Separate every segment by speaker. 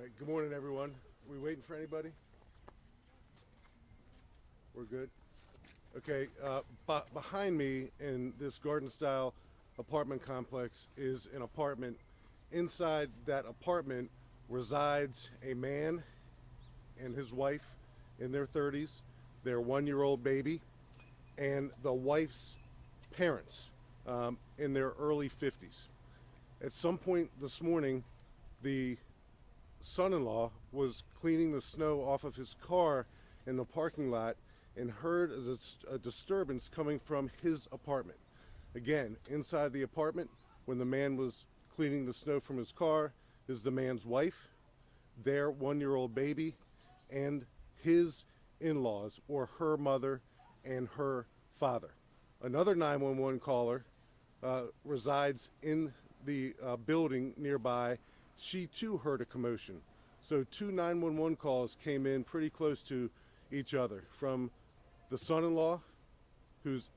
Speaker 1: right, good morning, everyone. We waiting for anybody? We're good. Okay, behind me in this garden-style apartment complex is an apartment. Inside that apartment resides a man and his wife in their 30s, their one-year-old baby, and the wife's parents in their early 50s. At some point this morning, the son-in-law was cleaning the snow off of his car in the parking lot and heard a disturbance coming from his apartment. Again, inside the apartment, when the man was cleaning the snow from his car, is the man's wife, their one-year-old baby, and his in-laws, or her mother and her father. Another 911 caller resides in the building nearby. She too heard a commotion. So two 911 calls came in pretty close to each other from the son-in-law, who's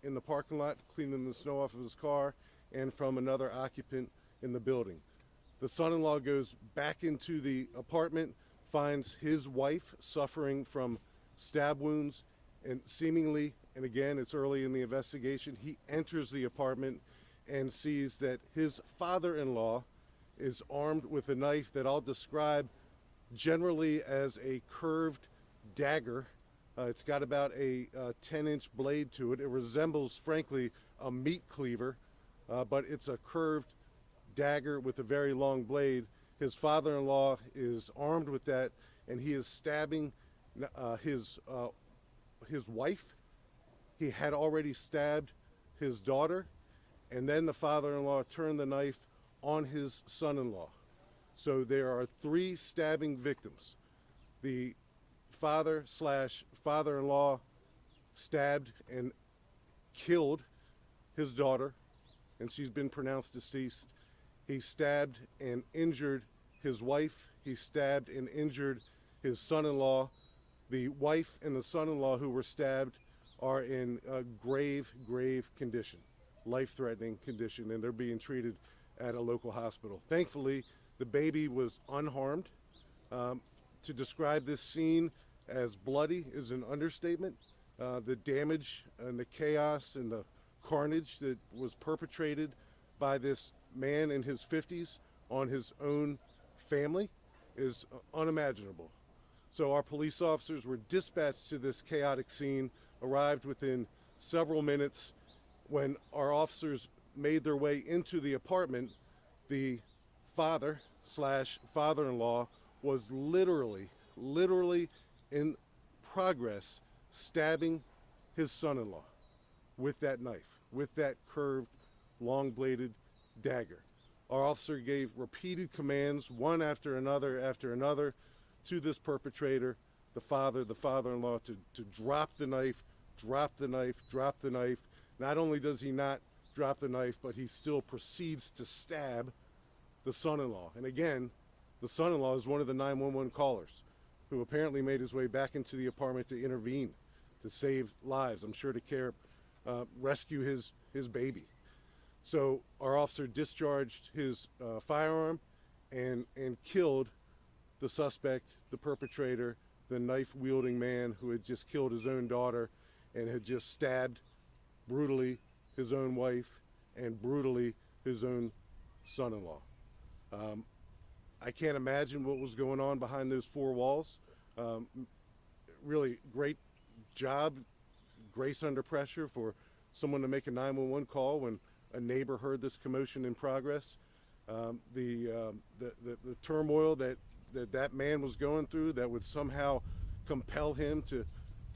Speaker 1: in the parking lot cleaning the snow off of his car, and from another occupant in the building. The son-in-law goes back into the apartment, finds his wife suffering from stab wounds, and seemingly, and again, it's early in the investigation, he enters the apartment and sees that his father-in-law is armed with a knife that I'll describe generally as a curved dagger. It's got about a 10-inch blade to it. It resembles, frankly, a meat cleaver, but it's a curved dagger with a very long blade. His father-in-law is armed with that, and he is stabbing his wife. He had already stabbed his daughter, and then the father-in-law turned the knife on his son-in-law. So there are three stabbing victims. The father/father-in-law stabbed and killed his daughter, and she's been pronounced deceased. He stabbed and injured his wife. He stabbed and injured his son-in-law. The wife and the son-in-law who were stabbed are in a grave condition, life-threatening condition, and they're being treated at a local hospital. Thankfully, the baby was unharmed. To describe this scene as bloody is an understatement. The damage and the chaos and the carnage that was perpetrated by this man in his 50s on his own family is unimaginable. So our police officers were dispatched to this chaotic scene, arrived within several minutes. When our officers made their way into the apartment, the father/father-in-law was literally in progress stabbing his son-in-law with that knife, with that curved, long-bladed dagger. Our officer gave repeated commands, one after another, to this perpetrator, the father-in-law, to drop the knife. Not only does he not drop the knife, but he still proceeds to stab the son-in-law. And again, the son-in-law is one of the 911 callers who apparently made his way back into the apartment to intervene, to save lives, I'm sure to rescue his baby. So our officer discharged his firearm and killed the suspect, the perpetrator, the knife-wielding man who had just killed his own daughter and had just stabbed brutally his own wife and brutally his own son-in-law. I can't imagine what was going on behind those four walls. Really great job, grace under pressure for someone to make a 911 call when a neighbor heard this commotion in progress. The turmoil that man was going through that would somehow compel him to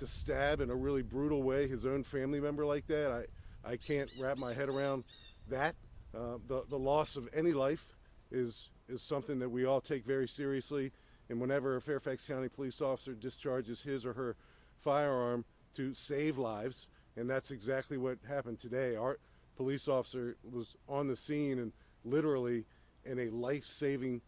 Speaker 1: stab in a really brutal way his own family member like that. I can't wrap my head around that. The loss of any life is something that we all take very seriously, and whenever a Fairfax County police officer discharges his or her firearm to save lives, and that's exactly what happened today. Our police officer was on the scene and literally in a life-saving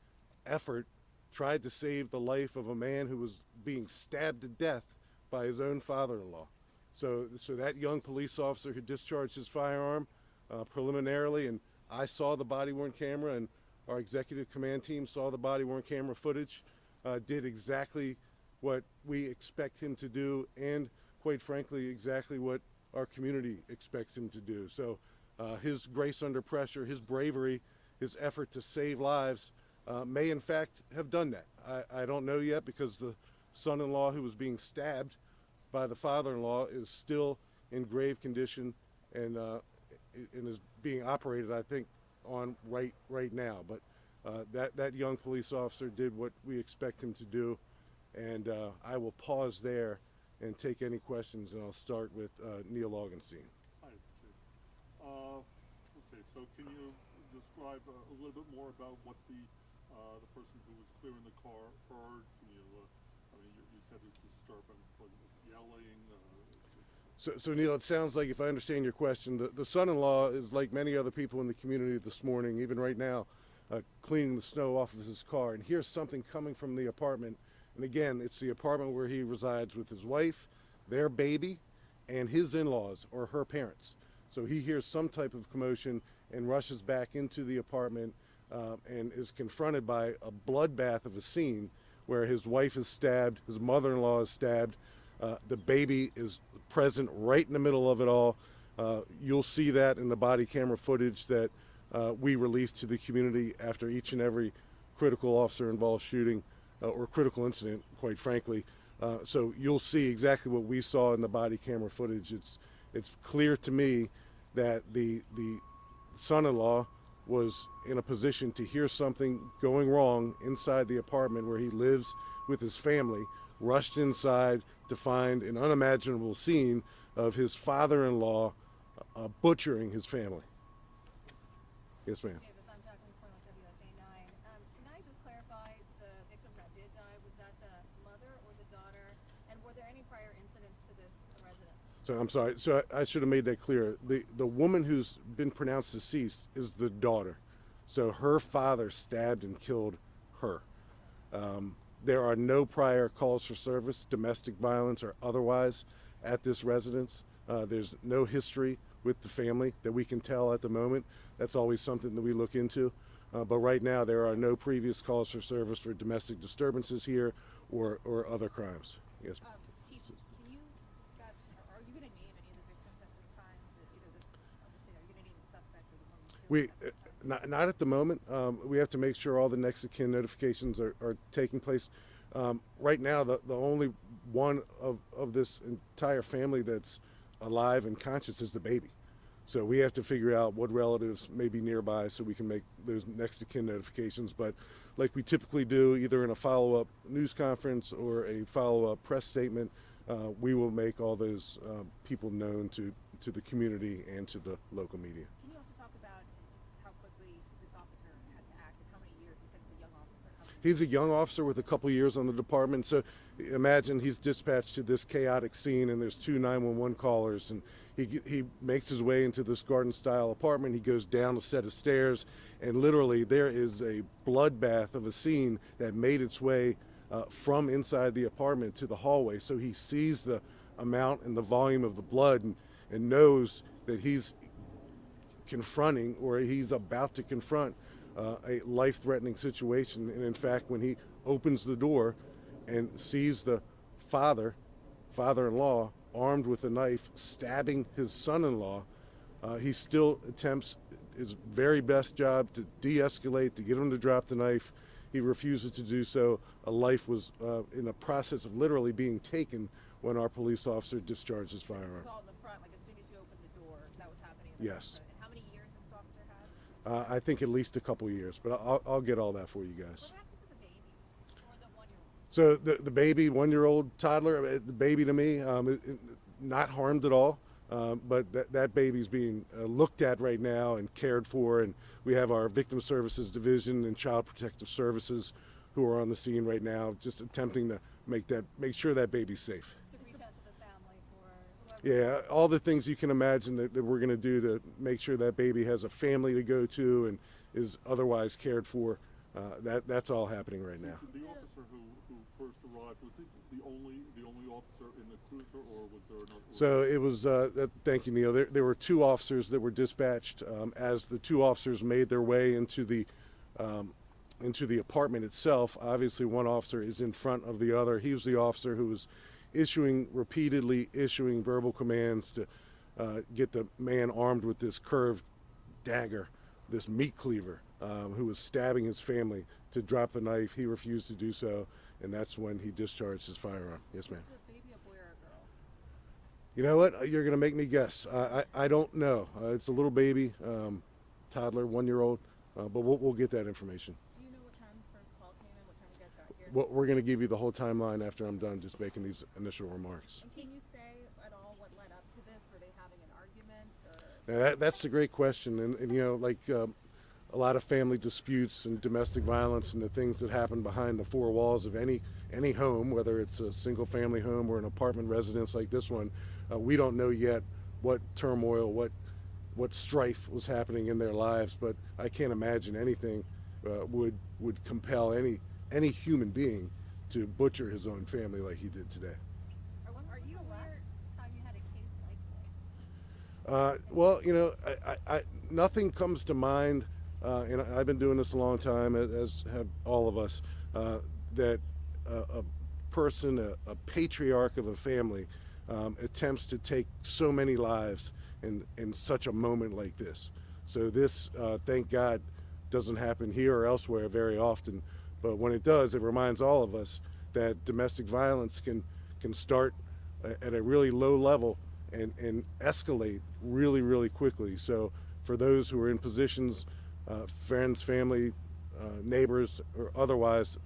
Speaker 1: effort tried to save the life of a man who was being stabbed to death by his own father-in-law. So that young police officer who discharged his firearm preliminarily, and I saw the body-worn camera, and Our executive command team saw the body-worn camera footage, did exactly what we expect him to do, and quite frankly, exactly what our community expects him to do. So his grace under pressure, his bravery, his effort to save lives may in fact have done that. I don't know yet, because the son-in-law who was being stabbed by the father-in-law is still in grave condition and is being operated, I think, on right now. But that young police officer did what we expect him to do, and I will pause there and take any questions, and I'll start with Neil Augenstein.
Speaker 2: Hi, Chief. Okay, so can you describe a little bit more about what the person who was clearing the car heard? Can you, I mean, you said it's disturbance, but it was yelling.
Speaker 1: So Neil, it sounds like, if I understand your question, the son-in-law is like many other people in the community this morning, even right now, cleaning the snow off of his car, and hears something coming from the apartment. And again, it's the apartment where he resides with his wife, their baby, and his in-laws, or her parents. So he hears some type of commotion and rushes back into the apartment and is confronted by a bloodbath of a scene where his wife is stabbed, his mother-in-law is stabbed, the baby is present right in the middle of it all. You'll see that in the body camera footage that we release to the community after each and every critical officer-involved shooting or critical incident, quite frankly. So you'll see exactly what we saw in the body camera footage. It's clear to me that the son-in-law was in a position to hear something going wrong inside the apartment where he lives with his family, rushed inside to find an unimaginable scene of his father-in-law butchering his family. Yes, ma'am.
Speaker 3: I'm Jacqueline Corn with WSA 9. Can I just clarify, the victim that did die, was that the mother or the daughter? And were there any prior incidents to this residence?
Speaker 1: So I'm sorry. So I should have made that clear. The woman who's been pronounced deceased is the daughter. So her father stabbed and killed her. There are no prior calls for service, domestic violence or otherwise, at this residence. There's no history with the family that we can tell at the moment. That's always something that we look into. But right now, there are no previous calls for service for domestic disturbances here or other crimes. Yes.
Speaker 4: Chief, can you discuss, or are you going to name any of the victims at this time? Are you going to name the suspect or the one who killed at this time?
Speaker 1: Not at the moment. We have to make sure all the next of kin notifications are taking place. Right now, the only one of this entire family that's alive and conscious is the baby. So we have to figure out what relatives may be nearby so we can make those next of kin notifications. But like we typically do, either in a follow-up news conference or a follow-up press statement, we will make all those people known to the community and to the local media.
Speaker 4: Can you also talk about just how quickly this officer had to act and how many years? You said he's a young officer.
Speaker 1: He's a young officer with a couple years on the department. So imagine he's dispatched to this chaotic scene and there's two 911 callers, and he makes his way into this garden-style apartment. He goes down a set of stairs, and literally there is a bloodbath of a scene that made its way from inside the apartment to the hallway. So he sees the amount and the volume of the blood and knows that he's confronting, or he's about to confront, a life-threatening situation. And in fact, when he opens the door and sees the father-in-law armed with a knife stabbing his son-in-law, he still attempts his very best job to de-escalate, to get him to drop the knife. He refuses to do so. A life was in the process of literally being taken when our police officer discharged his firearm.
Speaker 4: This was all in the front, like as soon as you opened the door, that was happening.
Speaker 1: Yes.
Speaker 4: And how many years this officer had?
Speaker 1: I think at least a couple years, but I'll get all that for you guys.
Speaker 4: What happens to the baby or the 1-year-old?
Speaker 1: So the baby, 1-year-old toddler, the baby to me, not harmed at all, but that baby's being looked at right now and cared for, and we have our Victim Services Division and Child Protective Services who are on the scene right now, just attempting to make sure that baby's safe.
Speaker 3: To reach out to the family for whoever.
Speaker 1: Yeah, all the things you can imagine that we're going to do to make sure that baby has a family to go to and is otherwise cared for. That's all happening right now.
Speaker 2: The officer who first arrived, was he the only officer in the cruiser, or was there another?
Speaker 1: So it was, thank you, Neil. There were two officers that were dispatched. As the two officers made their way into the into the apartment itself. Obviously, one officer is in front of the other. He was the officer who was repeatedly issuing verbal commands to get the man armed with this curved dagger, this meat cleaver, who was stabbing his family to drop the knife. He refused to do so, and that's when he discharged his firearm. Yes, ma'am.
Speaker 4: Is the baby a boy or a girl?
Speaker 1: You know what? You're going to make me guess. I don't know. It's a little baby, toddler, 1-year-old, but we'll get that information.
Speaker 4: Do you know what time the first call came in? What time you guys got here?
Speaker 1: We're going to give you the whole timeline after I'm done just making these initial remarks.
Speaker 4: And can you say at all what led up to this? Were they having an argument or?
Speaker 1: Now that's a great question, and you know, like a lot of family disputes and domestic violence and the things that happen behind the four walls of any home, whether it's a single family home or an apartment residence like this one, we don't know yet what turmoil, what strife was happening in their lives, but I can't imagine anything would compel any human being to butcher his own family like he did today.
Speaker 3: Or when was the last time you had a case like this?
Speaker 1: Well, you know, I nothing comes to mind, and I've been doing this a long time, as have all of us, that a person, a patriarch of a family, attempts to take so many lives in such a moment like this. So this, thank God, doesn't happen here or elsewhere very often, but when it does, it reminds all of us that domestic violence can start at a really low level and escalate really, really quickly. So for those who are in positions, friends, family, neighbors, or otherwise,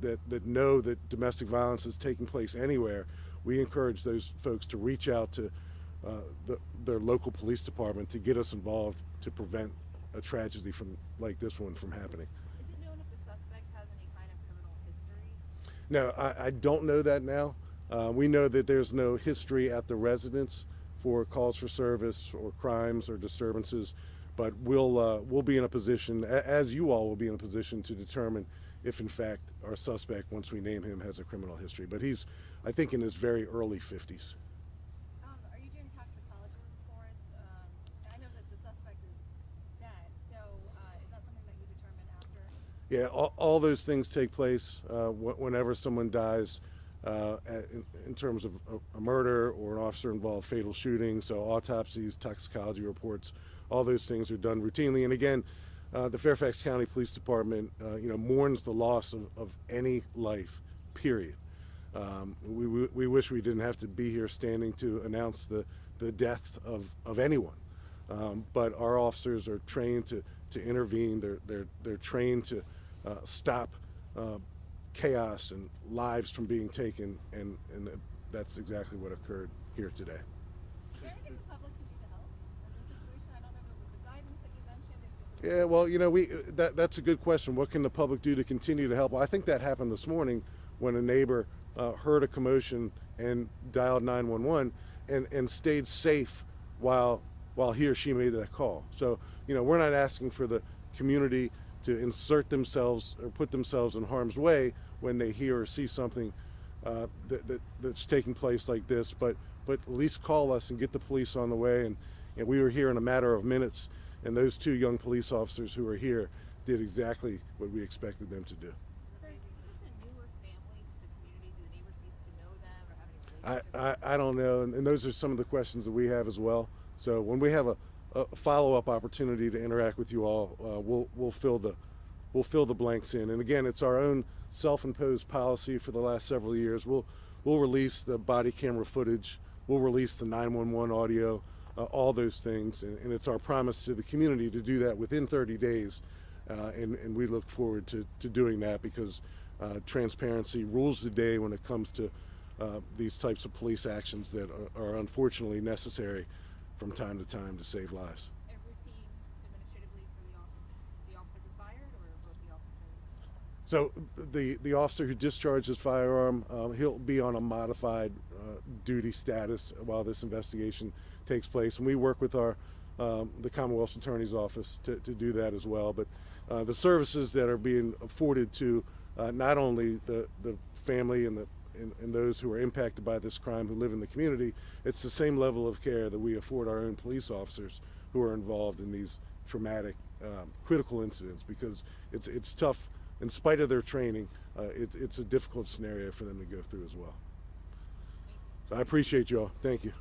Speaker 1: that know that domestic violence is taking place anywhere, we encourage those folks to reach out to their local police department to get us involved to prevent a tragedy like this one from happening.
Speaker 4: Is it known if the suspect has any kind of criminal history?
Speaker 1: No, I don't know that now. We know that there's no history at the residence for calls for service or crimes or disturbances, but we'll be in a position, as you all will be in a position, to determine if in fact our suspect, once we name him, has a criminal history. But he's, I think, in his very early 50s.
Speaker 3: Are you doing toxicology reports? I know that the suspect is dead, so is that something that you determine after?
Speaker 1: Yeah, all those things take place whenever someone dies in terms of a murder or an officer-involved fatal shooting. So autopsies, toxicology reports, all those things are done routinely. And again, the Fairfax County Police Department, mourns the loss of any life, period. We wish we didn't have to be here standing to announce the death of anyone. But our officers are trained to intervene. They're trained to stop chaos and lives from being taken, and that's exactly what occurred here today.
Speaker 3: Is there anything the public can do to help in this situation? I don't know if it was the guidance that you mentioned. If it's
Speaker 1: Yeah, well, that's a good question. What can the public do to continue to help? Well, I think that happened this morning when a neighbor heard a commotion and dialed 911 and stayed safe while he or she made that call. So, we're not asking for the community to insert themselves or put themselves in harm's way when they hear or see something that's taking place like this, but at least call us and get the police on the way. And we were here in a matter of minutes, and those two young police officers who were here did exactly what we expected them to do.
Speaker 4: Sir, is this a newer family to the community? Do the neighbors seem to know them or have any relationship?
Speaker 1: I don't know, and those are some of the questions that we have as well. So when we have a follow-up opportunity to interact with you all, we'll fill the blanks in. And again, it's our own self-imposed policy for the last several years. We'll release the body camera footage. We'll release the 911 audio, all those things, and it's our promise to the community to do that within 30 days. And we look forward to doing that because transparency rules the day when it comes to these types of police actions that are unfortunately necessary from time to time to save lives.
Speaker 4: And routine administratively for the officer who fired or both the officers?
Speaker 1: So the officer who discharged his firearm, he'll be on a modified duty status while this investigation takes place, and we work with the Commonwealth Attorney's Office to do that as well. But the services that are being afforded to not only the family and those who are impacted by this crime who live in the community, it's the same level of care that we afford our own police officers who are involved in these traumatic critical incidents, because it's tough. In spite of their training, it's a difficult scenario for them to go through as well. I appreciate you all. Thank you.